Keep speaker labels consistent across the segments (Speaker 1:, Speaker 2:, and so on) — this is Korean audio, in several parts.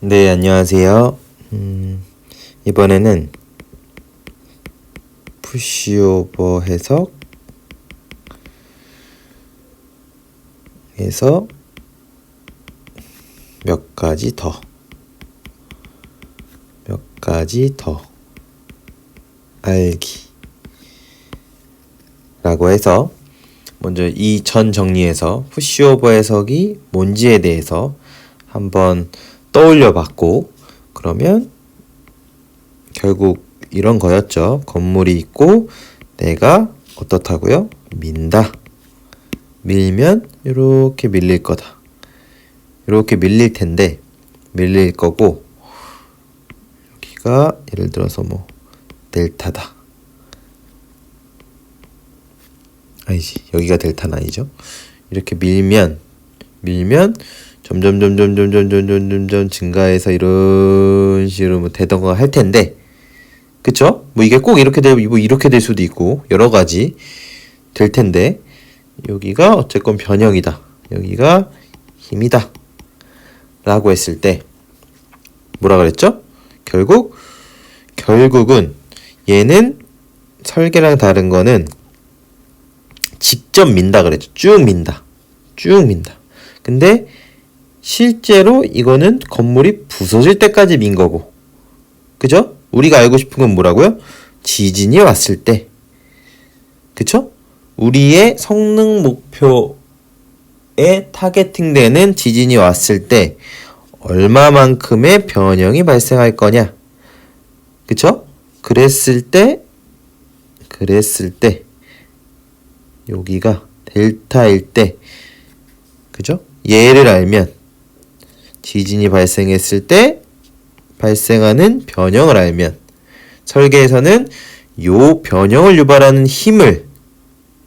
Speaker 1: 네, 안녕하세요. 이번에는 푸시오버 해석에서 몇 가지 더 알기 라고 해서 먼저 이 전 정리해서 푸시오버 해석이 뭔지에 대해서 한번 떠올려 봤고, 그러면 결국 이런 거였죠. 건물이 있고 내가 어떻다고요? 민다. 밀면 이렇게 밀릴 거다. 이렇게 밀릴 텐데, 밀릴 거고, 여기가 예를 들어서 뭐 델타다. 아니지, 여기가 델타는 아니죠. 이렇게 밀면 점점 증가해서 이런 식으로 뭐 되던가 할 텐데, 그쵸? 뭐 이게 꼭 이렇게 되고 뭐 이렇게 될 수도 있고 여러 가지 될 텐데, 여기가 어쨌건 변형이다. 여기가 힘이다. 라고 했을 때 뭐라 그랬죠? 결국은 얘는 설계랑 다른 거는 직접 민다 그랬죠. 쭉 민다. 근데 실제로 이거는 건물이 부서질 때까지 민 거고, 그죠? 우리가 알고 싶은 건 뭐라고요? 지진이 왔을 때, 그쵸? 우리의 성능 목표에 타겟팅되는 지진이 왔을 때 얼마만큼의 변형이 발생할 거냐, 그쵸? 그랬을 때 여기가 델타일 때, 그죠? 얘를 알면 지진이 발생했을 때 발생하는 변형을 알면, 설계에서는 요 변형을 유발하는 힘을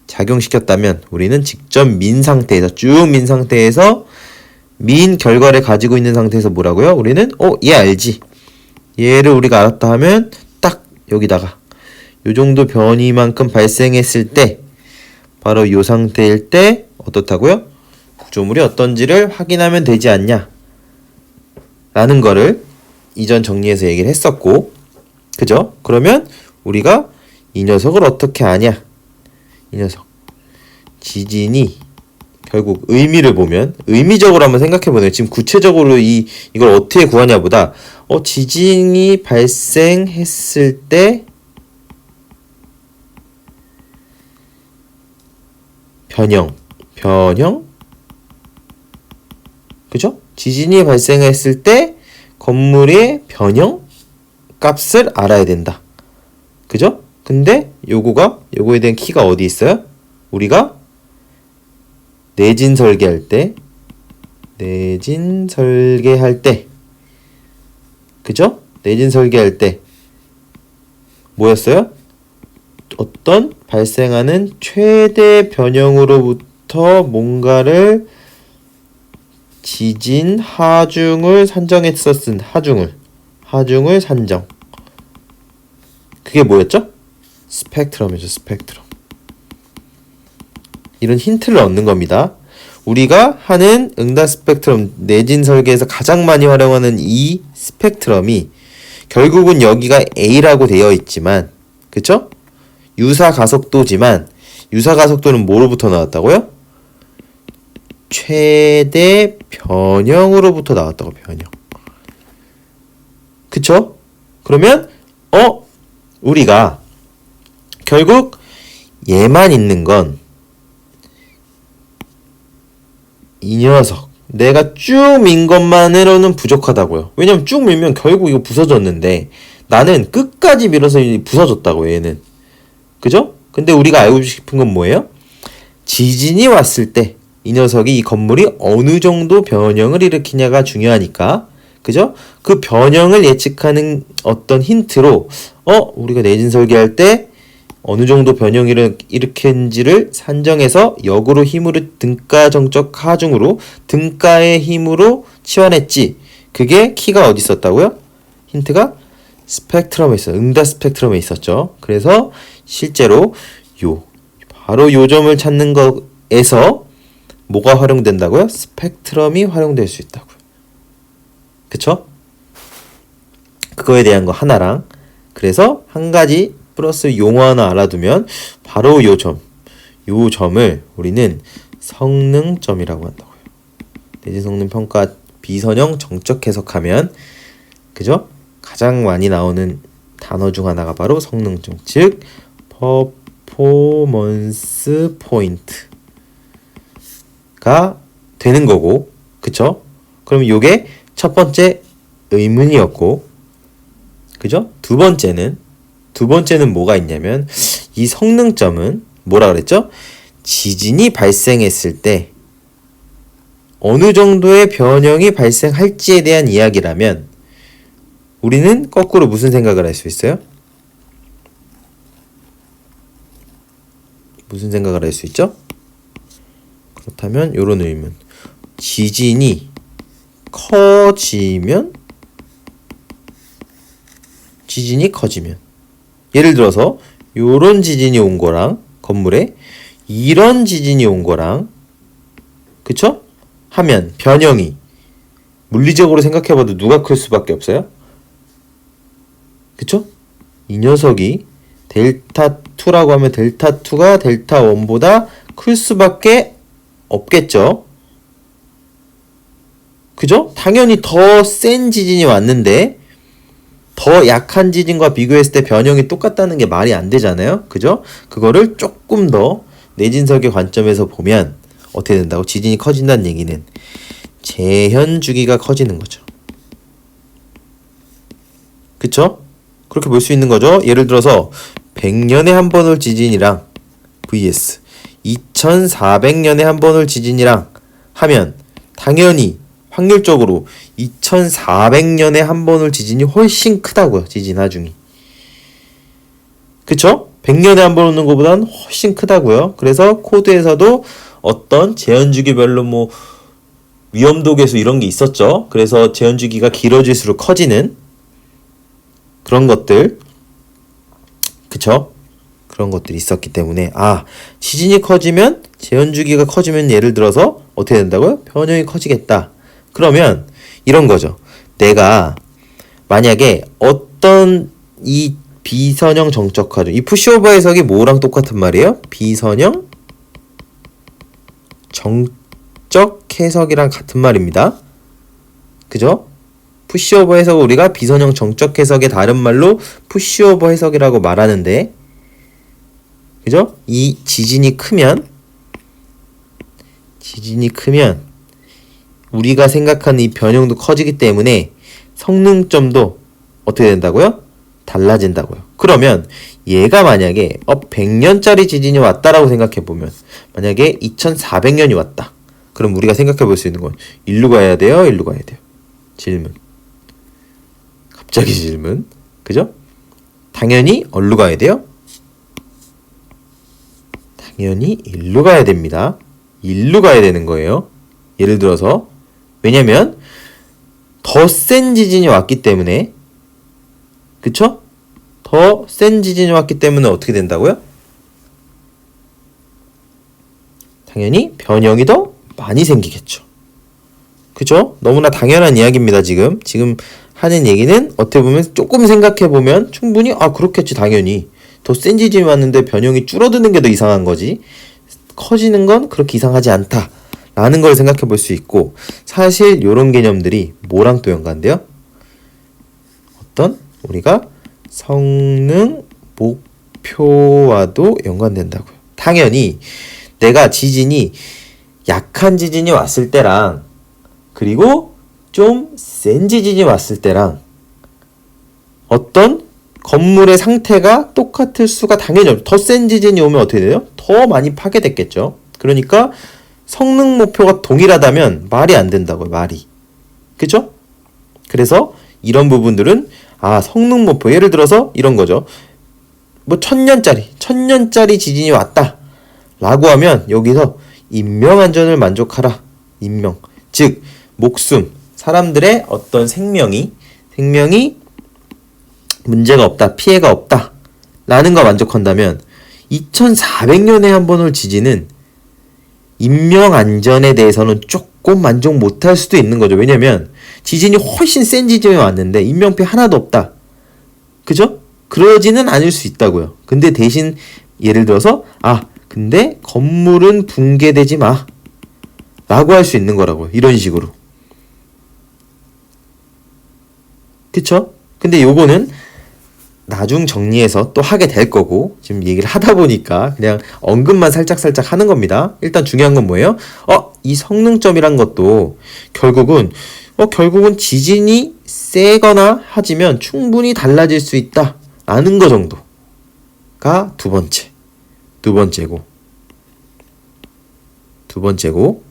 Speaker 1: 작용시켰다면 우리는 직접 민 상태에서 민 결과를 가지고 있는 상태에서 뭐라고요? 우리는 얘 알지? 얘를 우리가 알았다 하면 딱 여기다가 요 정도 변이만큼 발생했을 때, 바로 요 상태일 때 어떻다고요? 구조물이 어떤지를 확인하면 되지 않냐 라는 거를 이전 정리해서 얘기를 했었고, 그죠? 그러면 우리가 이 녀석을 어떻게 아냐? 이 녀석 지진이 결국 의미를 보면, 의미적으로 한번 생각해 보네요. 지금 구체적으로 이걸 어떻게 구하냐 보다, 지진이 발생했을 때 변형, 그죠? 지진이 발생했을 때 건물의 변형 값을 알아야 된다. 그죠? 근데 요거에 대한 키가 어디 있어요? 우리가 내진 설계할 때, 그죠? 내진 설계할 때 뭐였어요? 어떤 발생하는 최대 변형으로부터 뭔가를 지진 하중을 산정했었은 하중을 산정. 그게 뭐였죠? 스펙트럼이죠. 이런 힌트를 얻는 겁니다. 우리가 하는 응답 스펙트럼, 내진 설계에서 가장 많이 활용하는 이 스펙트럼이 결국은 여기가 A라고 되어 있지만, 그쵸? 유사 가속도지만, 유사 가속도는 뭐로부터 나왔다고요? 최대 변형으로부터 나왔다고. 변형. 그쵸? 그러면 우리가 결국 얘만 있는 건, 이 녀석 내가 쭉 민 것만으로는 부족하다고요. 왜냐면 쭉 밀면 결국 이거 부서졌는데, 나는 끝까지 밀어서 부서졌다고, 얘는. 그죠? 근데 우리가 알고 싶은 건 뭐예요? 지진이 왔을 때 이 녀석이, 이 건물이 어느 정도 변형을 일으키냐가 중요하니까, 그죠? 그 변형을 예측하는 어떤 힌트로 우리가 내진 설계할 때 어느 정도 변형을 일으킨지를 산정해서 역으로 힘으로 등가 정적 하중으로 등가의 힘으로 치환했지. 그게 키가 어디 있었다고요? 힌트가 스펙트럼에 있어요. 응답 스펙트럼에 있었죠. 그래서 실제로 바로 요 점을 찾는 거에서 뭐가 활용된다고요? 스펙트럼이 활용될 수 있다고요. 그쵸? 그거에 대한 거 하나랑 그래서 한 가지 플러스 용어 하나 알아두면 바로 요 점을 우리는 성능점이라고 한다고요. 내진 성능 평가 비선형 정적 해석하면 그죠? 가장 많이 나오는 단어 중 하나가 바로 성능점, 즉 퍼포먼스 포인트가 되는 거고, 그쵸? 그럼 요게 첫 번째 의문이었고, 그죠? 두 번째는 뭐가 있냐면 이 성능점은 뭐라 그랬죠? 지진이 발생했을 때 어느 정도의 변형이 발생할지에 대한 이야기라면 우리는 거꾸로 무슨 생각을 할 수 있어요? 무슨 생각을 할 수 있죠? 그렇다면 요런 의문. 지진이 커지면 예를 들어서 요런 지진이 온 거랑 건물에 이런 지진이 온 거랑 그쵸? 하면 변형이 물리적으로 생각해봐도 누가 클 수밖에 없어요? 그쵸? 이 녀석이 델타2라고 하면 델타2가 델타1보다 클 수밖에 없겠죠? 그죠? 당연히 더 센 지진이 왔는데 더 약한 지진과 비교했을 때 변형이 똑같다는 게 말이 안 되잖아요? 그죠? 그거를 조금 더 내진석의 관점에서 보면 어떻게 된다고? 지진이 커진다는 얘기는 재현 주기가 커지는 거죠. 그쵸? 그렇게 볼 수 있는 거죠. 예를 들어서 100년에 한 번 올 지진이랑 vs 2400년에 한 번 올 지진이랑 하면 당연히 확률적으로 2400년에 한 번 올 지진이 훨씬 크다고요. 지진 하중이. 그쵸? 100년에 한 번 오는 것보다는 훨씬 크다고요. 그래서 코드에서도 어떤 재현주기별로 뭐 위험도 계수 이런 게 있었죠. 그래서 재현주기가 길어질수록 커지는 그런 것들, 그쵸? 그런 것들이 있었기 때문에 지진이 커지면 재현주기가 커지면 예를 들어서 어떻게 된다고요? 변형이 커지겠다. 그러면 이런 거죠. 내가 만약에 어떤 이 비선형 정적하죠. 이 푸시오버 해석이 뭐랑 똑같은 말이에요? 비선형 정적 해석이랑 같은 말입니다. 그죠? 푸시오버 해석을 우리가 비선형 정적 해석의 다른 말로 푸시오버 해석이라고 말하는데, 그죠? 이 지진이 크면 우리가 생각하는 이 변형도 커지기 때문에 성능점도 어떻게 된다고요? 달라진다고요. 그러면 얘가 만약에 100년짜리 지진이 왔다라고 생각해보면 만약에 2400년이 왔다. 그럼 우리가 생각해볼 수 있는 건 일로 가야 돼요? 일로 가야 돼요? 질문. 갑자기 질문. 그죠? 당연히 어디로 가야 돼요? 당연히 일로 가야 됩니다. 일로 가야 되는 거예요. 예를 들어서 왜냐면 더 센 지진이 왔기 때문에 그쵸? 더 센 지진이 왔기 때문에 어떻게 된다고요? 당연히 변형이 더 많이 생기겠죠. 그죠? 너무나 당연한 이야기입니다. 지금 하는 얘기는 어떻게 보면 조금 생각해보면 충분히 그렇겠지 당연히. 더 센 지진이 왔는데 변형이 줄어드는 게 더 이상한 거지 커지는 건 그렇게 이상하지 않다 라는 걸 생각해 볼 수 있고, 사실 요런 개념들이 뭐랑 또 연관돼요? 어떤 우리가 성능 목표와도 연관된다고요. 당연히 내가 지진이 약한 지진이 왔을 때랑 그리고 좀 센 지진이 왔을 때랑 어떤 건물의 상태가 똑같을 수가 당연히 없죠. 더 센 지진이 오면 어떻게 돼요? 더 많이 파괴됐겠죠. 그러니까 성능 목표가 동일하다면 말이 안 된다고요. 말이. 그죠? 그래서 이런 부분들은 성능 목표 예를 들어서 이런 거죠. 뭐 1000년짜리 지진이 왔다 라고 하면 여기서 인명안전을 만족하라. 인명. 즉 목숨. 사람들의 어떤 생명이 문제가 없다. 피해가 없다. 라는 거 만족한다면 2400년에 한 번 올 지진은 인명안전에 대해서는 조금 만족 못할 수도 있는 거죠. 왜냐면 지진이 훨씬 센 지진이 왔는데 인명피해 하나도 없다. 그죠? 그러지는 않을 수 있다고요. 근데 대신 예를 들어서 근데 건물은 붕괴되지 마 라고 할 수 있는 거라고요. 이런 식으로. 그쵸? 근데 요거는 나중 정리해서 또 하게 될 거고, 지금 얘기를 하다 보니까 그냥 언급만 살짝살짝 하는 겁니다. 일단 중요한 건 뭐예요? 이 성능점이란 것도 결국은 지진이 세거나 하지면 충분히 달라질 수 있다 라는 거 정도가 두 번째고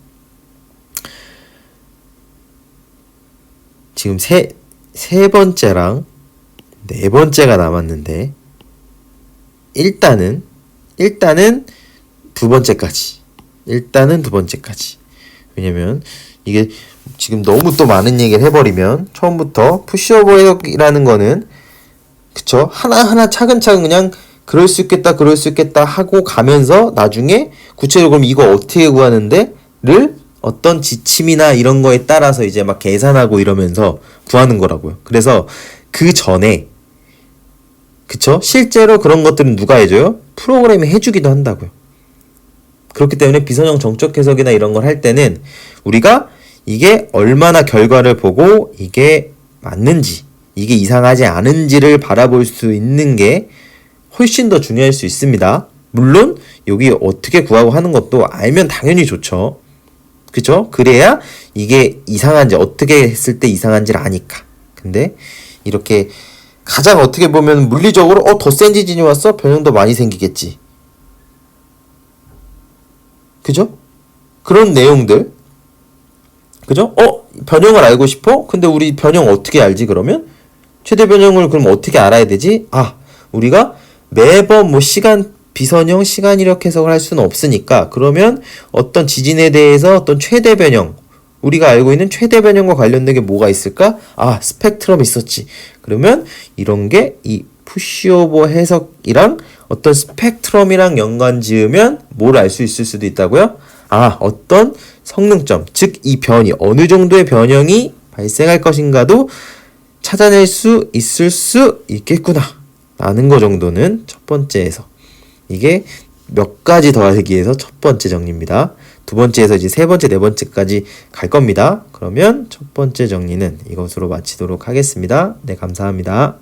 Speaker 1: 지금 세 번째랑 네 번째가 남았는데, 일단은 두 번째까지. 왜냐면 이게 지금 너무 또 많은 얘기를 해버리면 처음부터 푸시오버 해석이라는 거는, 그쵸? 하나하나 차근차근 그냥 그럴 수 있겠다 하고 가면서 나중에 구체적으로 그럼 이거 어떻게 구하는데?를 어떤 지침이나 이런 거에 따라서 이제 막 계산하고 이러면서 구하는 거라고요. 그래서 그 전에, 그쵸? 실제로 그런 것들은 누가 해줘요? 프로그램이 해주기도 한다고요. 그렇기 때문에 비선형 정적 해석이나 이런 걸 할 때는 우리가 이게 얼마나 결과를 보고 이게 맞는지, 이게 이상하지 않은지를 바라볼 수 있는 게 훨씬 더 중요할 수 있습니다. 물론 여기 어떻게 구하고 하는 것도 알면 당연히 좋죠. 그쵸? 그래야 이게 이상한지, 어떻게 했을 때 이상한지를 아니까. 근데 이렇게 가장 어떻게 보면 물리적으로 더 센 지진이 왔어? 변형도 많이 생기겠지. 그죠? 그런 내용들. 그죠? 변형을 알고 싶어? 근데 우리 변형 어떻게 알지 그러면? 최대 변형을 그럼 어떻게 알아야 되지? 우리가 매번 비선형 시간 이력 해석을 할 수는 없으니까, 그러면 어떤 지진에 대해서 어떤 최대 변형, 우리가 알고 있는 최대 변형과 관련된 게 뭐가 있을까? 스펙트럼 있었지. 그러면 이런 게 이 푸시오버 해석이랑 어떤 스펙트럼이랑 연관 지으면 뭘 알 수 있을 수도 있다고요? 어떤 성능점, 즉 이 변이 어느 정도의 변형이 발생할 것인가도 찾아낼 수 있을 수 있겠구나 라는 거 정도는 첫 번째에서, 이게 몇 가지 더하기 위해서 첫 번째 정리입니다. 두 번째에서 이제 세 번째, 네 번째까지 갈 겁니다. 그러면 첫 번째 정리는 이것으로 마치도록 하겠습니다. 네, 감사합니다.